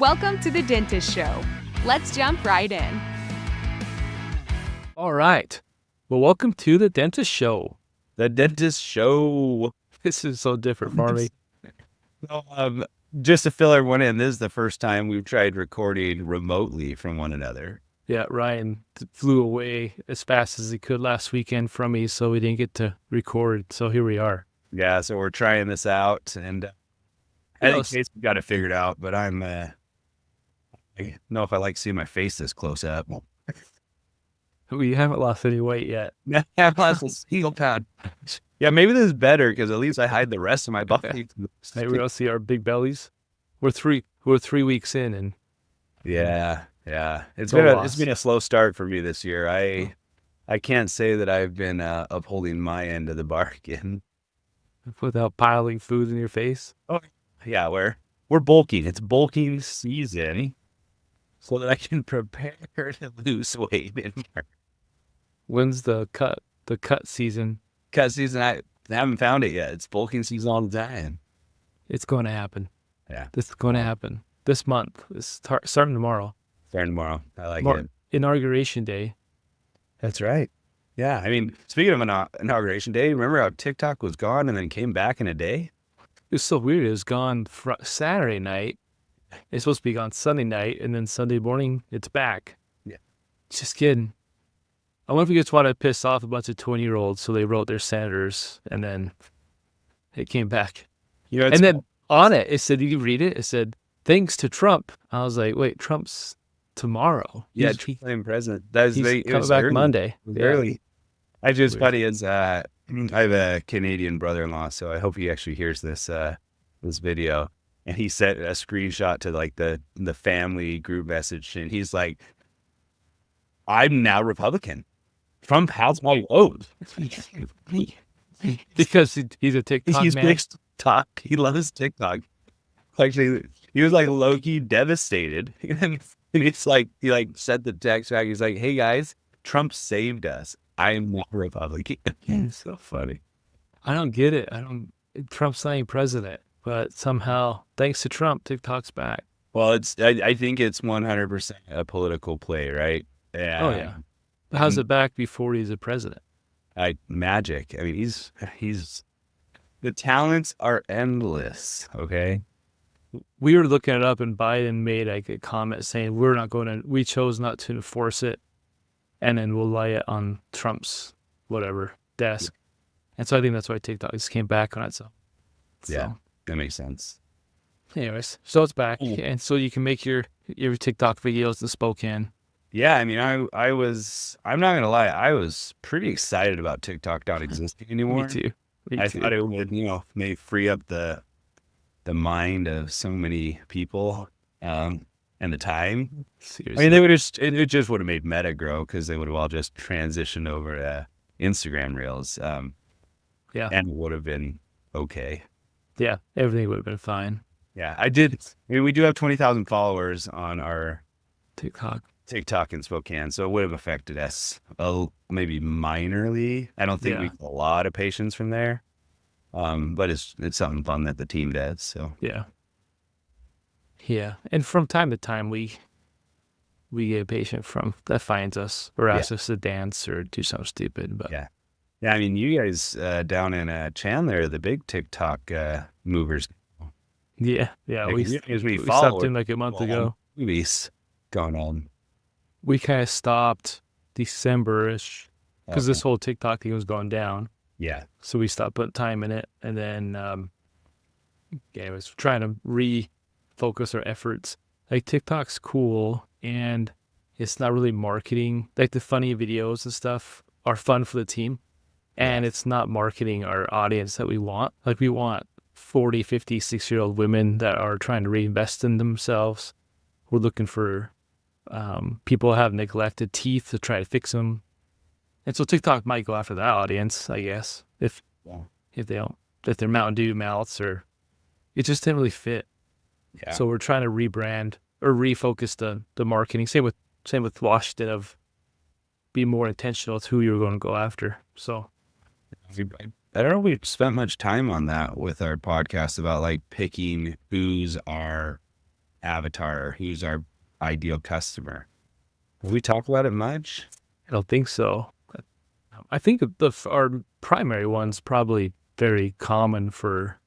Welcome to the Dentist Show. Let's jump right in. All right. Well, welcome to the Dentist Show. The Dentist Show. This is so different for me. So, just to fill everyone in, this is the first time we've tried recording remotely from one another. Yeah, Ryan flew away as fast as he could last weekend from me, so we didn't get to record. So here we are. Yeah, so we're trying this out, and I think Casey's got it figured out, but I don't know if I like seeing my face this close up. We haven't lost any weight yet. I haven't lost a single pound. Yeah, maybe this is better because at least I hide the rest of my body. Hey, we don't see our big bellies. We're 3 weeks in, and yeah. It's been a slow start for me this year. I can't say that I've been upholding my end of the bargain without piling food in your face. Oh, yeah, we're bulking. It's bulking season, so that I can prepare to lose weight in March. When's the cut season? Cut season, I haven't found it yet. It's bulking season all the time. It's going to happen. Yeah. This is going to happen this month. It's starting tomorrow. Starting tomorrow. I like it. Inauguration day. That's right. Yeah. I mean, speaking of inauguration day, remember how TikTok was gone and then came back in a day? It was so weird. It was gone Saturday night. It's supposed to be gone Sunday night, and then Sunday morning, it's back. Yeah. Just kidding. I wonder if we just wanted to piss off a bunch of 20-year-olds, so they wrote their senators, and then it came back. And then on it, it said, you can read it, it said, thanks to Trump. I was like, wait, Trump's tomorrow. Yeah, Trump's playing president. He's coming back early. Monday. Early. Actually, it's funny is I have a Canadian brother-in-law, so I hope he actually hears this video. And he sent a screenshot to like the family group message, and he's like, "I'm now Republican. Trump has my vote." Because he's a TikTok man. TikTok. He loves TikTok. Actually, he was like low-key devastated. And it's like he like sent the text back. He's like, "Hey guys, Trump saved us. I'm not Republican." It's so funny. I don't get it. Trump's not even president. But somehow, thanks to Trump, TikTok's back. Well, I think it's 100% a political play, right? Yeah. Oh yeah. How's it back before he's a president? Magic. I mean, he's the talents are endless. Okay. We were looking it up, and Biden made like a comment saying we chose not to enforce it, and then we'll lay it on Trump's desk. Yeah. And so I think that's why TikTok just came back on it. So yeah. That makes sense. Anyways, so it's back, and so you can make your TikTok videos in Spokane. Yeah, I mean, I'm not gonna lie, I was pretty excited about TikTok not existing anymore. Me too. I thought it would, maybe free up the mind of so many people, and the time. Seriously. I mean, it just would have made Meta grow because they would have all just transitioned over to Instagram Reels. And it would have been okay. Yeah, everything would have been fine. Yeah, I mean, we do have 20,000 followers on our TikTok in Spokane, so it would have affected us maybe minorly. I don't think we have a lot of patients from there, but it's something fun that the team does. So yeah, and from time to time we get a patient that finds us or asks us to dance or do something stupid. But yeah. I mean, you guys down in Chandler, the big TikTok movers. Yeah. We stopped in like a month ago. Movies going on. We kind of stopped December-ish because this whole TikTok thing was going down. Yeah. So we stopped putting time in it, and then I was trying to refocus our efforts. Like TikTok's cool, and it's not really marketing. Like the funny videos and stuff are fun for the team. And it's not marketing our audience that we want. Like we want 40, 50, 60-year-old women that are trying to reinvest in themselves. We're looking for people who have neglected teeth to try to fix them. And so TikTok might go after that audience, I guess, if they're Mountain Dew mouths, or it just didn't really fit. Yeah. So we're trying to rebrand or refocus the marketing. Same with Washington, of be more intentional with who you're going to go after. So I don't know if we've spent much time on that with our podcast about like picking who's our avatar? Who's our ideal customer? Have we talked about it much? I don't think so. I think our primary one's probably very common for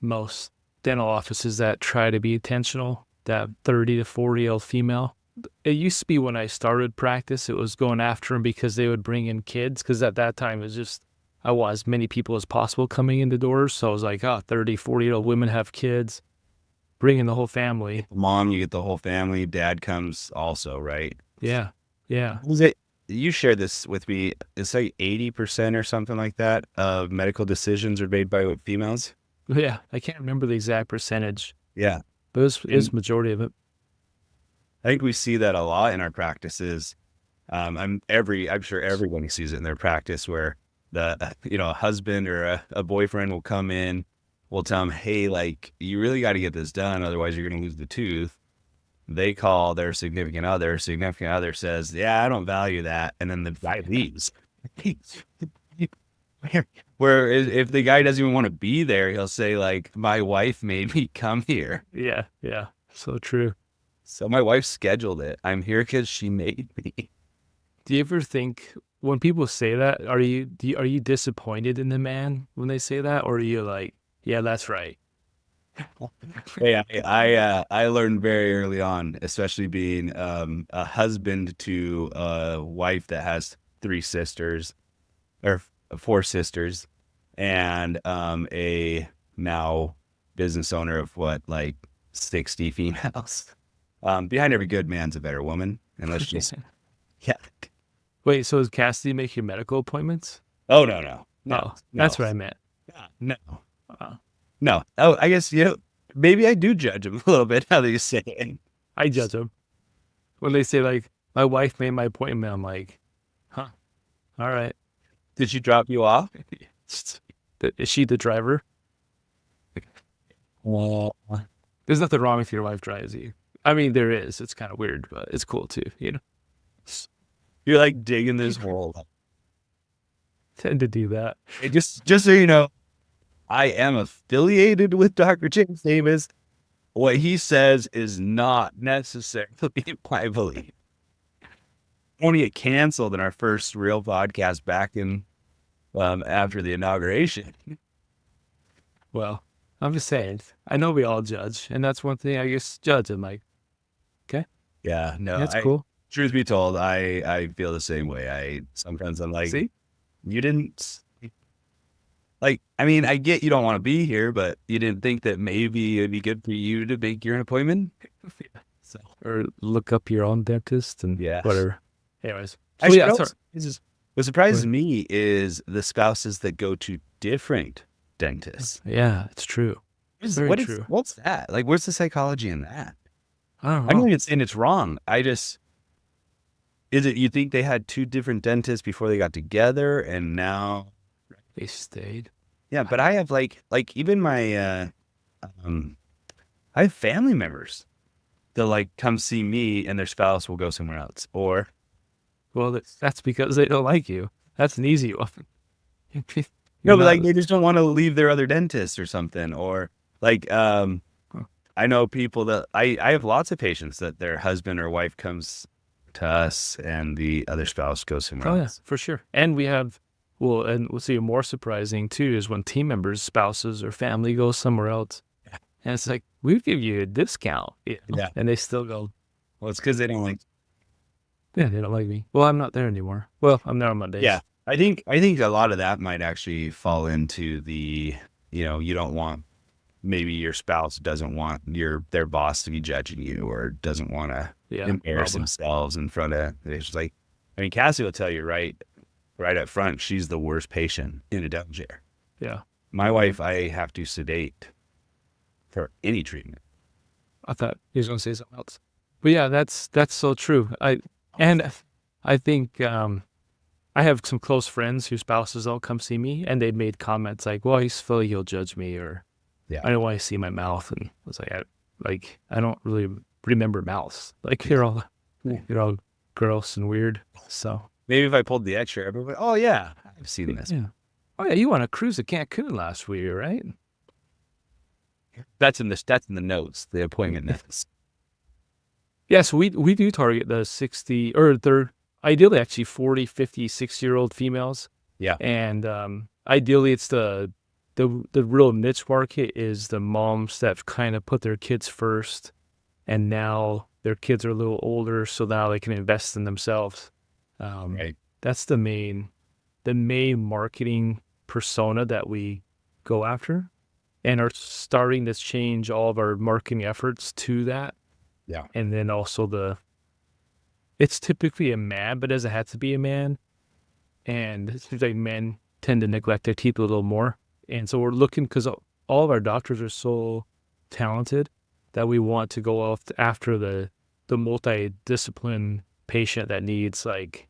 most dental offices that try to be intentional, that 30 to 40-year-old female. It used to be when I started practice, it was going after them because they would bring in kids, because at that time it was just, I want as many people as possible coming in the doors. So I was like, 30, 40-year-old women have kids, bring in the whole family. Mom, you get the whole family. Dad comes also, right? Yeah. Was it? You shared this with me. It's like 80% or something like that of medical decisions are made by females. Yeah. I can't remember the exact percentage, Yeah. but it was majority of it. I think we see that a lot in our practices. I'm sure everybody sees it in their practice where a husband or a boyfriend will come in, will tell them, hey, like, you really got to get this done. Otherwise you're going to lose the tooth. They call their significant other says, yeah, I don't value that. And then the guy leaves. Where if the guy doesn't even want to be there, he'll say like, my wife made me come here. Yeah. Yeah. So true. So my wife scheduled it. I'm here because she made me. Do you ever think when people say that, are you disappointed in the man when they say that, or are you like, yeah, that's right? Yeah, I learned very early on, especially being a husband to a wife that has 3 sisters or 4 sisters, and a now business owner of like 60 females. Behind every good man's a better woman, unless she's yeah. Wait, so does Cassidy make your medical appointments? Oh no. That's what I meant. No. No. Oh, I guess, maybe I do judge him a little bit now that you say it. I judge them. When they say, like, my wife made my appointment, I'm like, huh, all right. Did she drop you off? Is she the driver? Well, there's nothing wrong with your wife drives you. I mean, there is. It's kind of weird, but it's cool too, You're like digging this hole. Tend to do that. Hey, just so you know, I am affiliated with Dr. James Davis. What he says is not necessarily my belief. Only get canceled in our first real podcast back in after the inauguration. Well, I'm just saying, I know we all judge, and that's one thing I guess judge. I'm like, okay. Yeah, no, that's cool. Truth be told, I feel the same way. Sometimes I'm like, see, you didn't. Like, I mean, I get you don't want to be here, but you didn't think that maybe it'd be good for you to make your appointment? So, or look up your own dentist and whatever. Anyways. What surprises me is the spouses that go to different dentists. Yeah, it's true. What's that? Like, where's the psychology in that? I don't know. I'm not even saying it's wrong. You think they had 2 different dentists before they got together and now they stayed? Yeah, but I have like even my I have family members that like come see me and their spouse will go somewhere else. Or well, that's because they don't like you. That's an easy one. No, but like they just don't want to leave their other dentist or something. Or like I know people that I have lots of patients that their husband or wife comes to us and the other spouse goes somewhere else. Yeah, for sure. And we have, well, and what's even more surprising too is when team members, spouses, or family goes somewhere else. Yeah. And it's like, we'd give you a discount. Yeah. And they still go, well, it's because they don't like. Yeah, they don't like me. Well, I'm not there anymore. Well, I'm there on Mondays. Yeah. I think a lot of that might actually fall into the, you don't want, maybe your spouse doesn't want their boss to be judging you or doesn't want to embarrass themselves in front of, it's just like, I mean, Cassie will tell you right up front, she's the worst patient in a dental chair. Yeah. My wife, I have to sedate for any treatment. I thought he was going to say something else. But yeah, that's so true. I think I have some close friends whose spouses don't come see me, and they made comments like, well, I feel like he'll judge me, or I don't want to see my mouth. And I was like, I don't really remember mouths. Like, you're all gross and weird. So maybe if I pulled the X-ray, everybody, oh yeah, I've seen this. Yeah. Oh yeah, you went on a cruise to Cancun last week, right? That's in the notes, the appointment notes. Yeah, so we do target the 60, or they're ideally actually 40, 50, 60-year-old females. Yeah. And ideally it's the real niche market is the moms that kind of put their kids first, and now their kids are a little older, so now they can invest in themselves. Right. That's the main marketing persona that we go after, and are starting to change all of our marketing efforts to that. Yeah. And then also it's typically a man, but it doesn't have to be a man. And it seems like men tend to neglect their teeth a little more. And so we're looking, because all of our doctors are so talented, that we want to go after the multi-discipline patient that needs like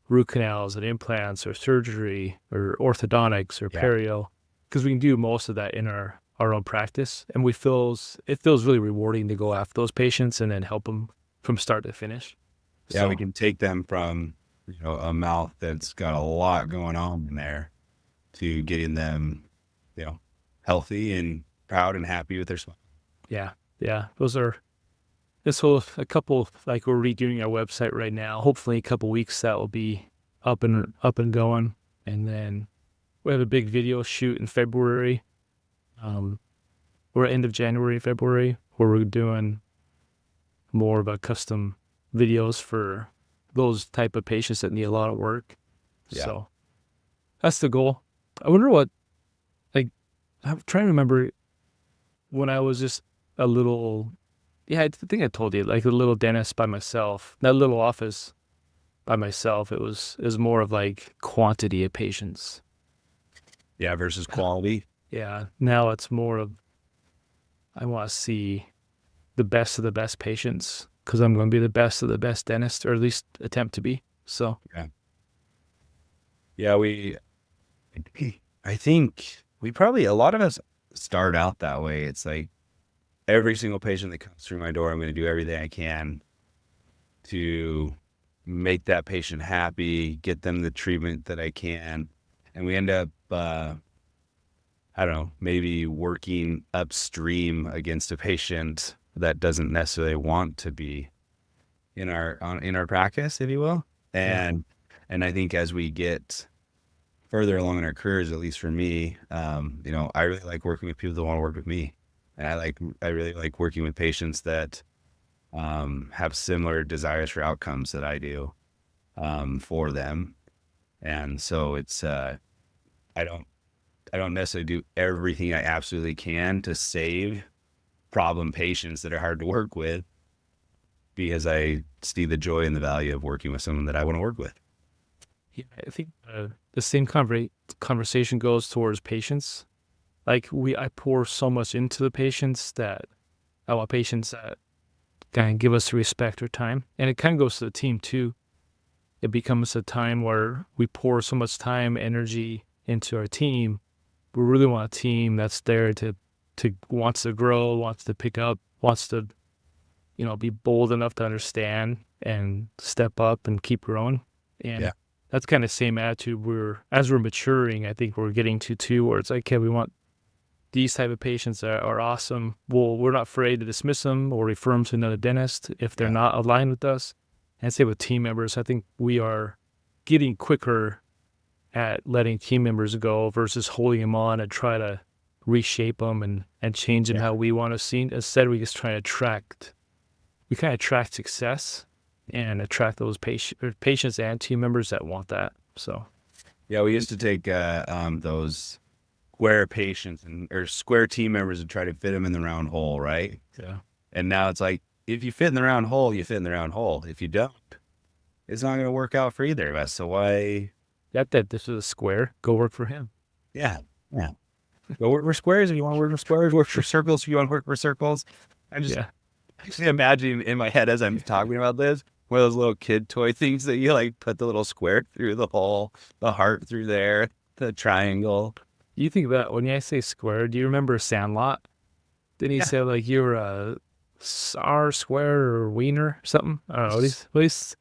root canals and implants or surgery or orthodontics or Yeah. perio, because we can do most of that in our own practice. And it feels really rewarding to go after those patients and then help them from start to finish. Yeah, So we can take them from, a mouth that's got a lot going on in there to getting them, healthy and proud and happy with their smile. yeah, a couple, like we're redoing our website right now. Hopefully a couple weeks that will be up and going. And then we have a big video shoot in February. We're end of January, February, where we're doing more of a custom videos for those type of patients that need a lot of work. Yeah. So that's the goal. I wonder what, like, I'm trying to remember when I was just a little, I think I told you, like a little dentist by myself, that little office by myself. It was more of like quantity of patients. Yeah, versus quality. Yeah. Now it's more of, I want to see the best of the best patients, because I'm going to be the best of the best dentist, or at least attempt to be. So Yeah, I think we probably, a lot of us start out that way. It's like every single patient that comes through my door, I'm going to do everything I can to make that patient happy, get them the treatment that I can. And we end up, I don't know, maybe working upstream against a patient that doesn't necessarily want to be in our practice, if you will. And I think as we get further along in our careers, at least for me, I really like working with people that want to work with me. And I really like working with patients that have similar desires for outcomes that I do for them. And so it's I don't necessarily do everything I absolutely can to save problem patients that are hard to work with, because I see the joy and the value of working with someone that I want to work with. Yeah, I think the same conversation goes towards patients. Like I pour so much into the patients that I want patients that kind of give us the respect or time. And it kind of goes to the team too. It becomes a time where we pour so much time, energy into our team. We really want a team that's there to wants to grow, wants to pick up, wants to, be bold enough to understand and step up and keep growing. And that's kind of same attitude as we're maturing, I think we're getting to too, where it's like, okay, we want these type of patients that are awesome. Well, we're not afraid to dismiss them or refer them to another dentist if they're not aligned with us. And same with team members. I think we are getting quicker at letting team members go versus holding them on and try to reshape them and change them how we want to see. Instead, we just try to attract success and attract those patients and team members that want that. So, yeah, we used to take those square patients or square team members and try to fit them in the round hole, right? Yeah. And now it's like, if you fit in the round hole, you fit in the round hole. If you don't, it's not going to work out for either of us. So why? That this is a square. Go work for him. Yeah. Go work for squares if you want to work for squares. Work for circles if you want to work for circles. I'm just actually imagining in my head as I'm talking about this, one of those little kid toy things that you like put the little square through the hole, the heart through there, the triangle. You think about when I say square, do you remember Sandlot? Didn't he say like you're a R square or wiener or something? I don't know. What he's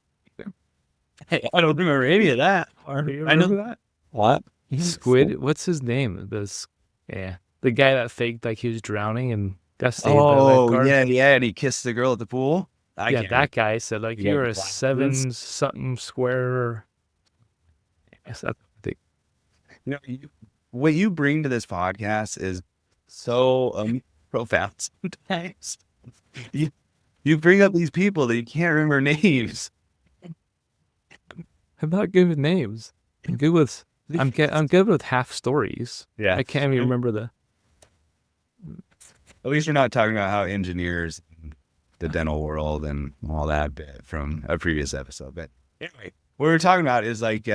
Hey, I don't remember any of that. I know that. What? Squid. What's his name? The guy that faked like he was drowning and got saved by a Oh, lifeguard. yeah, and he kissed the girl at the pool. I Yeah, can't. that guy said like You got you're a glasses? 7 something square. Yes, I think. What you bring to this podcast is so profound sometimes. You, you bring up these people that you can't remember names. I'm not good with names. I'm good with I'm good with half stories. Yeah. I can't even remember the. At least you're not talking about how engineers, in the dental world, and all that bit from a previous episode. But anyway, what we're talking about is like,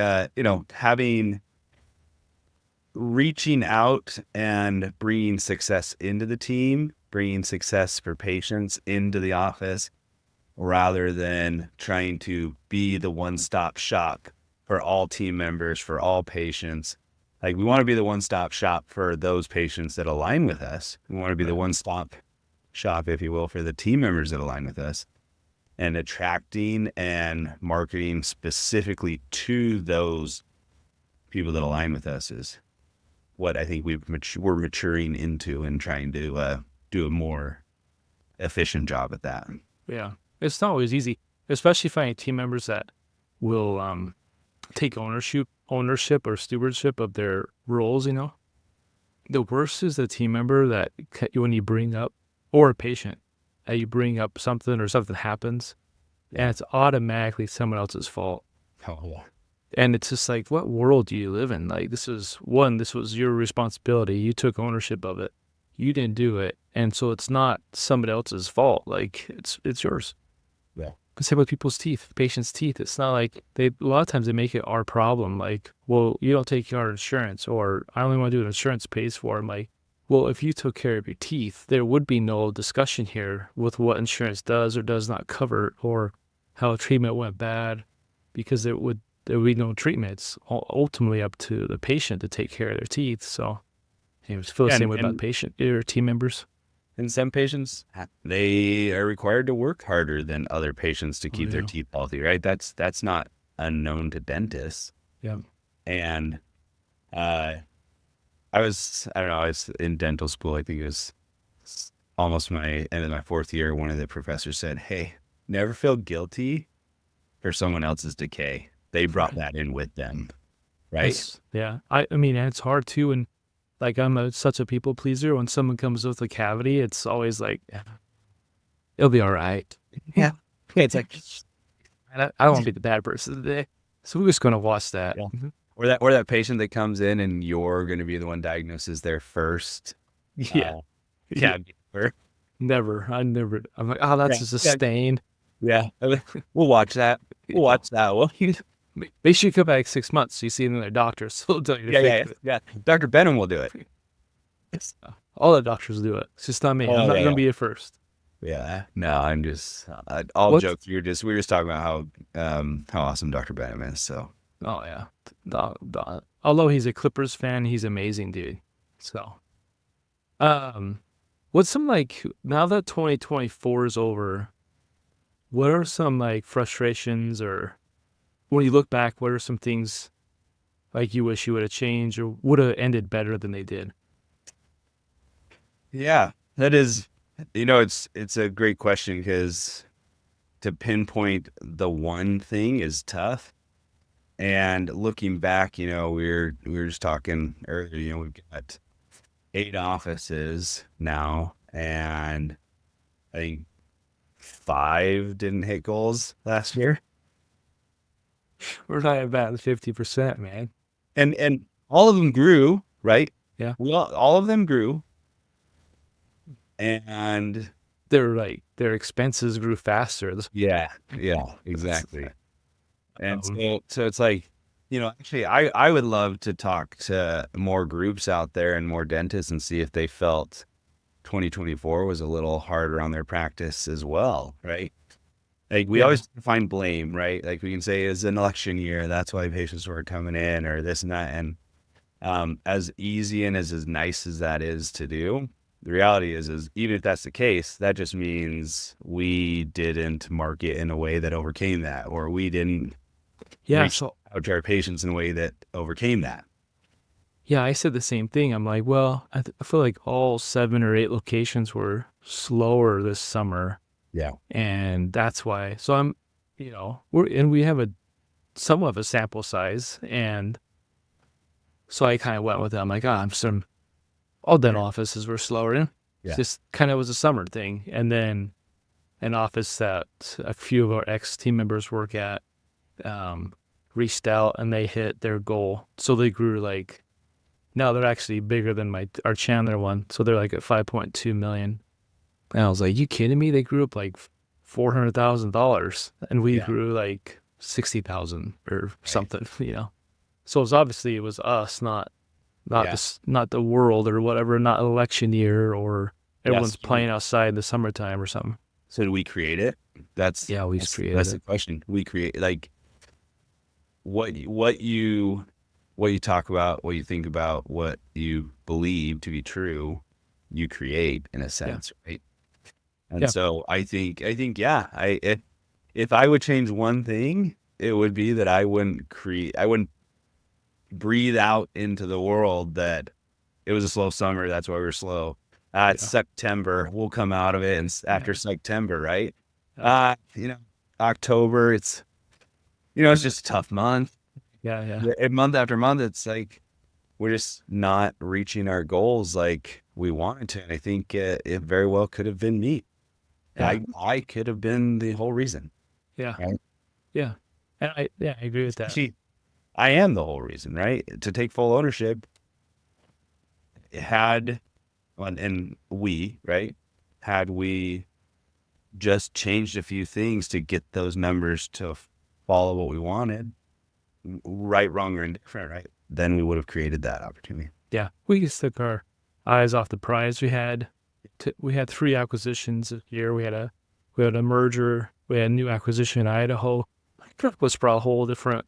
reaching out and bringing success into the team, bringing success for patients into the office, rather than trying to be the one-stop shop for all team members, for all patients. Like, we want to be the one-stop shop for those patients that align with us. We want to be the one-stop shop, if you will, for the team members that align with us, and attracting and marketing specifically to those people that align with us is what I think we're maturing into, and trying to do a more efficient job at that. Yeah, it's not always easy, especially finding team members that will take ownership or stewardship of their roles. The worst is the team member that when you bring up, or a patient, that you bring up something or something happens, and it's automatically someone else's fault. Oh, yeah. And it's just like, what world do you live in? Like, this was your responsibility. You took ownership of it. You didn't do it. And so it's not somebody else's fault. Like, it's yours. Yeah. Same with people's teeth, patients' teeth. It's not like a lot of times they make it our problem. Like, well, you don't take our insurance, or I only want to do what insurance pays for. I'm like, well, if you took care of your teeth, there would be no discussion here with what insurance does or does not cover, or how a treatment went bad, because there would be no treatment. It's ultimately up to the patient to take care of their teeth. So I feel the same way about patient or team members. And some patients, they are required to work harder than other patients to keep their teeth healthy, right? That's not unknown to dentists. Yeah. And I was in dental school. I think it was almost my end of my fourth year. One of the professors said, "Hey, never feel guilty for someone else's decay. They brought that in with them." Right? Yeah. I mean, and it's hard too. And like, I'm such a people pleaser. When someone comes with a cavity, it's always like, it'll be all right. Yeah. It's like, I don't want to be the bad person today. So we're just going to watch that. Yeah. Mm-hmm. Or that patient that comes in and you're going to be the one diagnosed as their first. Yeah. Never. I'm like, oh, that's just a stain. Yeah. We'll watch that. We'll watch that. Well, they should come back 6 months. So you see another doctor. So they'll tell you to fix it. Yeah. Dr. Benham will do it. All the doctors do it. It's just not me. I'm not going to be it first. Yeah. No, I'm just, all jokes. We were just talking about how awesome Dr. Benham is. So. Oh, yeah. Although he's a Clippers fan, he's amazing, dude. So, what's some, like, now that 2024 is over, what are some, like, frustrations, or when you look back, what are some things like you wish you would have changed or would have ended better than they did? Yeah, that is, it's a great question, because to pinpoint the one thing is tough. And looking back, we were just talking earlier, we've got 8 offices now, and I think 5 didn't hit goals last year. We're not about 50%, man. And all of them grew, right? Yeah. All of them grew. And their expenses grew faster. Yeah, exactly. And so it's like, actually, I would love to talk to more groups out there and more dentists and see if they felt 2024 was a little harder on their practice as well, right? Like, we always find blame, right? Like, we can say it's an election year, that's why patients weren't coming in, or this and that. And as easy and as nice as that is to do, the reality is even if that's the case, that just means we didn't market in a way that overcame that, or we didn't reach out to our patients in a way that overcame that. Yeah, I said the same thing. I'm like, well, I feel like all 7 or 8 locations were slower this summer. Yeah. And that's why, so I'm, we have somewhat of a sample size. And so I kind of went with it. I'm like, all dental offices were slower. And it's Yeah. just kind of was a summer thing. And then an office that a few of our ex-team members work at reached out and they hit their goal. So they grew now they're actually bigger than our Chandler one. So they're like at 5.2 million. And I was like, you kidding me? They grew up like $400,000 and we Yeah. grew like 60,000 or something, So it was us, not Yeah. not the world or whatever, not election year or everyone's Yes. playing outside in the summertime or something. So do we create it? Yeah, we That's created the it. question. We create what you talk about, what you think about, what you believe to be true, you create in a sense, right? And Yeah. so I think yeah, if I would change one thing, it would be that I wouldn't breathe out into the world that it was a slow summer. That's why we're slow. It's September. We'll come out of it, and after September, right? October. It's just a tough month. Yeah. And month after month, it's like we're just not reaching our goals like we wanted to. And I think it very well could have been me. Yeah. I could have been the whole reason. Yeah. Right? Yeah. And I agree with that. Actually, I am the whole reason, right? To take full ownership, right? Had we just changed a few things to get those members to follow what we wanted, right, wrong, or indifferent, right? Then we would have created that opportunity. Yeah. We just took our eyes off the prize. We had 3 acquisitions this year. We had a merger. We had a new acquisition in Idaho. Truck was for a whole different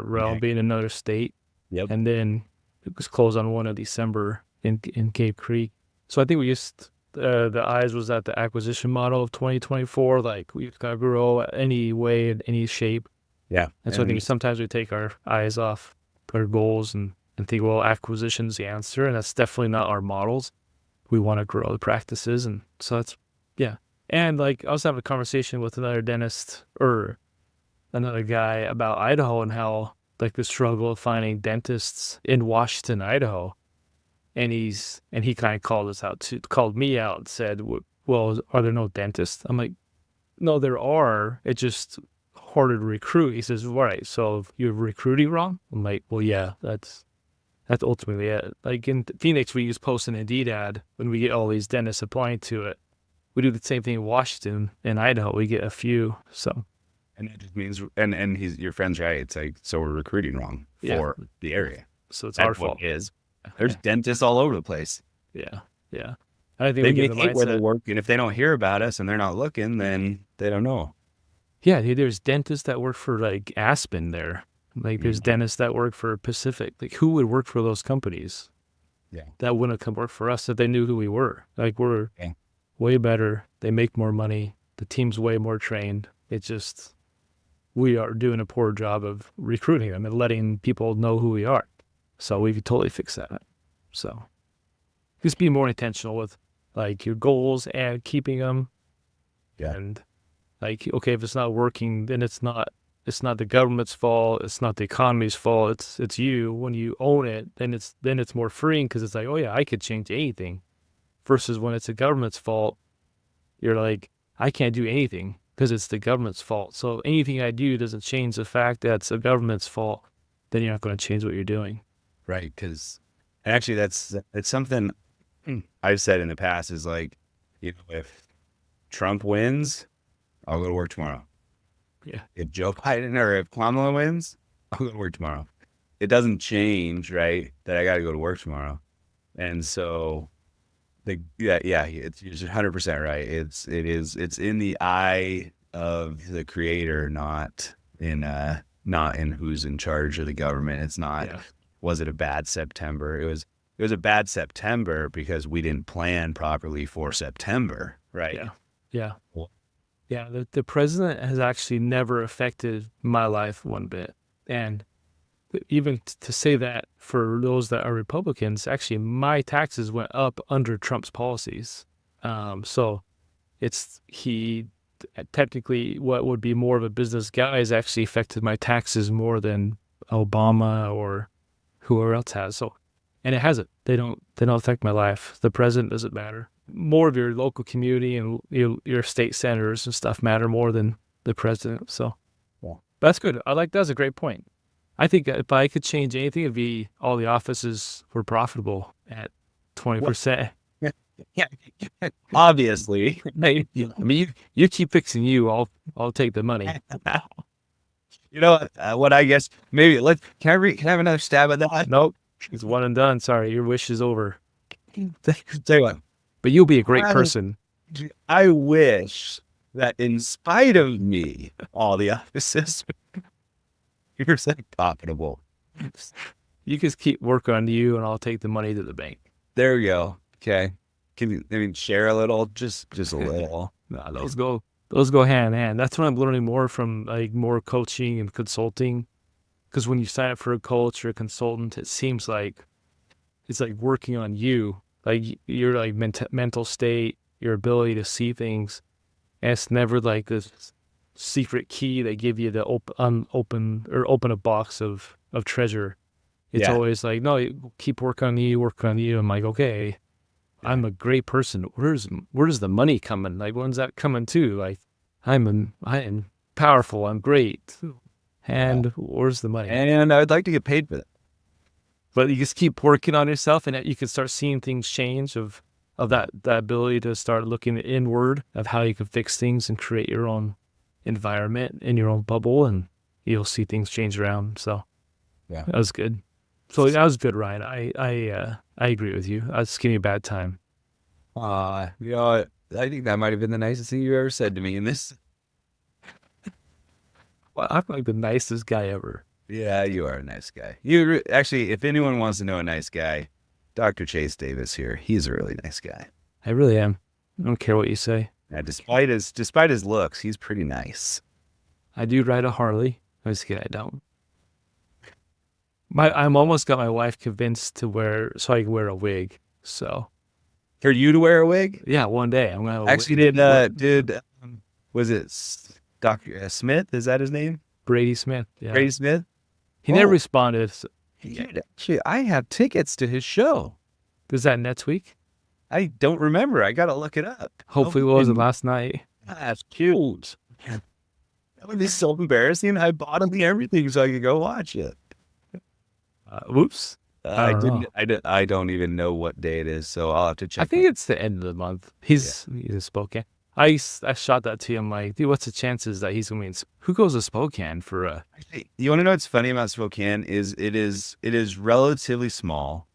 realm, being another state. Yep. And then it was closed on 1 of December in Cave Creek. So I think we just the eyes was at the acquisition model of 2024. Like we've got to grow any way, in any shape. Yeah. And so I think sometimes we take our eyes off our goals and think, well, acquisition's the answer, and that's definitely not our models. We want to grow the practices, and so that's And like I was having a conversation with another dentist or another guy about Idaho and how like the struggle of finding dentists in Washington, Idaho. And he kind of called me out and said, well, are there no dentists? I'm like, no, there are. It's just harder to recruit. He says, right, so you're recruiting wrong? I'm like, well, yeah, that's ultimately it. Like in Phoenix, we use post an Indeed ad when we get all these dentists applying to it. We do the same thing in Washington and Idaho. We get a few, so. And that just means, and your friend's right. It's like, so we're recruiting wrong for the area. So it's That's our fault. There's dentists all over the place. Yeah. I think They we get the hate where they mindset. work, and if they don't hear about us and they're not looking, then they don't know. Yeah, there's dentists that work for like Aspen there. Like there's dentists that work for Pacific. Like who would work for those companies? Yeah. That wouldn't come work for us if they knew who we were. Like we're way better. They make more money. The team's way more trained. It's just we are doing a poor job of recruiting them and letting people know who we are. So we could totally fix that. So just be more intentional with like your goals and keeping them. Yeah. And like, okay, if it's not working, then it's not the government's fault. It's not the economy's fault. It's you. When you own it, then it's more freeing because it's like, oh yeah, I could change anything. Versus when it's the government's fault, you're like, I can't do anything because it's the government's fault. So anything I do doesn't change the fact that it's the government's fault. Then you're not going to change what you're doing. Right. Because actually it's something I've said in the past is like, if Trump wins, I'll go to work tomorrow. Yeah. If Joe Biden or if Kamala wins, I'll go to work tomorrow. It doesn't change, right, that I got to go to work tomorrow. And so you're 100% right. It's in the eye of the creator, not in who's in charge of the government. It's not, was it a bad September? It was a bad September because we didn't plan properly for September, right? Yeah. Yeah, the president has actually never affected my life one bit. And even to say that for those that are Republicans, actually my taxes went up under Trump's policies. So he technically what would be more of a business guy has actually affected my taxes more than Obama or whoever else has. So, and it hasn't. They don't affect my life. The president doesn't matter. More of your local community and your state senators and stuff matter more than the president. So, Yeah. that's good. That's a great point. I think if I could change anything, it'd be all the offices were profitable at 20%. Yeah, obviously. I mean, you keep fixing you. I'll take the money. You know what? I guess maybe can I have another stab at that? Nope, it's one and done. Sorry, your wish is over. Tell you what, But you'll be a great person. I wish that in spite of me, all the offices you're saying profitable. You just keep working on you, and I'll take the money to the bank. There you go. Okay. Can you share a little? Just a little. No, those go hand in hand. That's what I'm learning more from, like, more coaching and consulting. Because when you sign up for a coach or a consultant, it seems like it's like working on you, like your like mental state, your ability to see things. And it's never like this secret key they give you to open a box of treasure. It's always like, no, keep working on you. I'm like, okay, I'm a great person. Where's the money coming? Like, when's that coming to? Like, I am powerful. I'm great. And where's the money? And I would like to get paid for that. But you just keep working on yourself, and you can start seeing things change of that ability to start looking inward of how you can fix things and create your own environment in your own bubble, and you'll see things change around. So yeah, that was good. So that was good, Ryan. I agree with you. I was just giving you a bad time. I think that might have been the nicest thing you ever said to me in this. Well, I'm like the nicest guy ever. Yeah, you are a nice guy. You actually, if anyone wants to know a nice guy, Dr. Chase Davis here. He's a really nice guy. I really am. I don't care what you say. Yeah, despite his looks, he's pretty nice. I do ride a Harley. I just kidding, I don't. I'm almost got my wife convinced to so I can wear a wig. So, for you to wear a wig? Yeah, one day I'm gonna have a actually wig. Was it Dr. Smith? Is that his name? Brady Smith. Yeah. Brady Smith. He never responded. So, actually, I have tickets to his show. Is that next week? I don't remember. I gotta look it up. Hopefully, it wasn't last night. That's cute. That would be so embarrassing. I bought him everything so I could go watch it. Whoops. I don't even know what day it is, so I'll have to check. I think it's the end of the month. He's in Spokane. I shot that to him like, dude, what's the chances that he's gonna be who goes to Spokane for a? You want to know what's funny about Spokane is it is relatively small.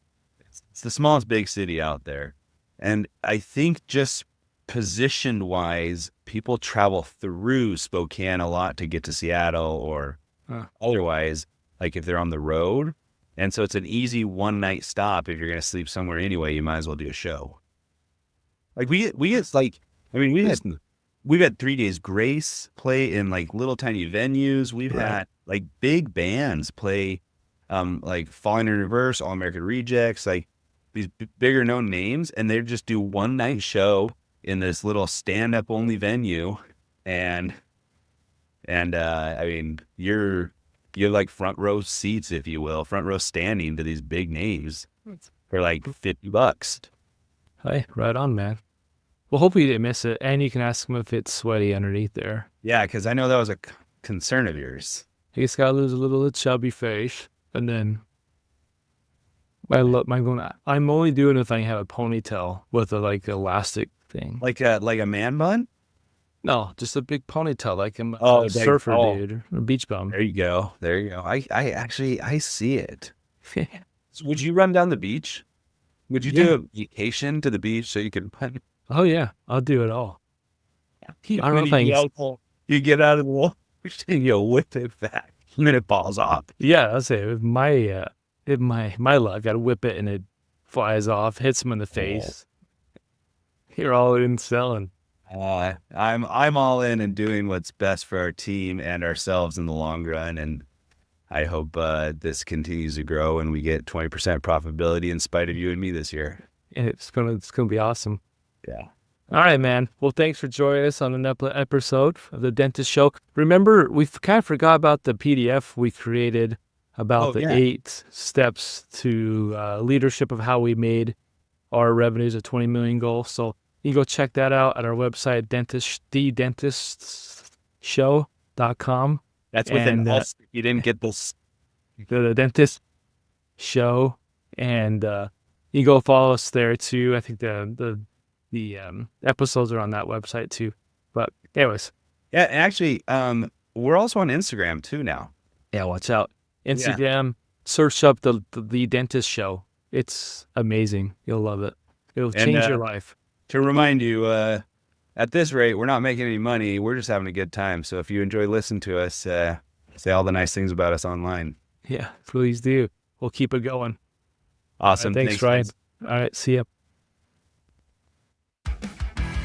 It's the smallest big city out there, and I think just position wise, people travel through Spokane a lot to get to Seattle or otherwise, like if they're on the road. And so it's an easy one night stop. If you're going to sleep somewhere anyway, you might as well do a show. Like we've had 3 Days Grace play in like little tiny venues. We've had like big bands play, like Falling in Reverse, All American Rejects, like these bigger known names. And they just do one night show in this little stand up only venue. And I mean, you're like front row seats, if you will, front row standing to these big names for like $50. Hey, right on, man. Well, hopefully you didn't miss it, and you can ask him if it's sweaty underneath there. Yeah, because I know that was a concern of yours. He just got to lose a little chubby face, and then I'm only doing it if I have a ponytail with a like elastic thing, like a man bun. No, just a big ponytail, like a surfer dude, or a beach bum. There you go. I actually see it. So would you run down the beach? Would you do a vacation to the beach so you can run? Oh yeah, I'll do it all. I don't know if you get out of the wall, you whip it back, and then it falls off. Yeah, I'll say with my luck, I whip it and it flies off, hits him in the face. You're all in selling. I'm all in and doing what's best for our team and ourselves in the long run, and I hope this continues to grow and we get 20% profitability in spite of you and me this year. And it's gonna be awesome. Yeah. All right, man. Well, thanks for joining us on an episode of the Dentist Show. Remember, we kind of forgot about the PDF we created about the 8 steps to leadership of how we made our revenues a 20 million goal. So you can go check that out at our website, thedentists.com. That's within us. You didn't get this. The Dentist Show, and you go follow us there too. I think the episodes are on that website too. But anyways, Yeah, actually, we're also on Instagram too now. yeah, watch out. Instagram, search up the Dentist Show. It's amazing. You'll love it. It'll change your life. To remind you, at this rate, we're not making any money. We're just having a good time. So if you enjoy listening to us, say all the nice things about us online. Yeah, please do. We'll keep it going. Awesome. All right, thanks, Ryan. All right, see ya.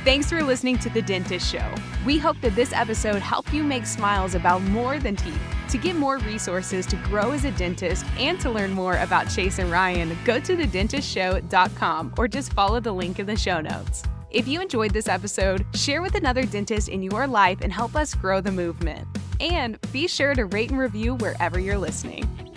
Thanks for listening to The Dentist Show. We hope that this episode helped you make smiles about more than teeth. To get more resources to grow as a dentist and to learn more about Chase and Ryan, go to thedentistshow.com or just follow the link in the show notes. If you enjoyed this episode, share with another dentist in your life and help us grow the movement. And be sure to rate and review wherever you're listening.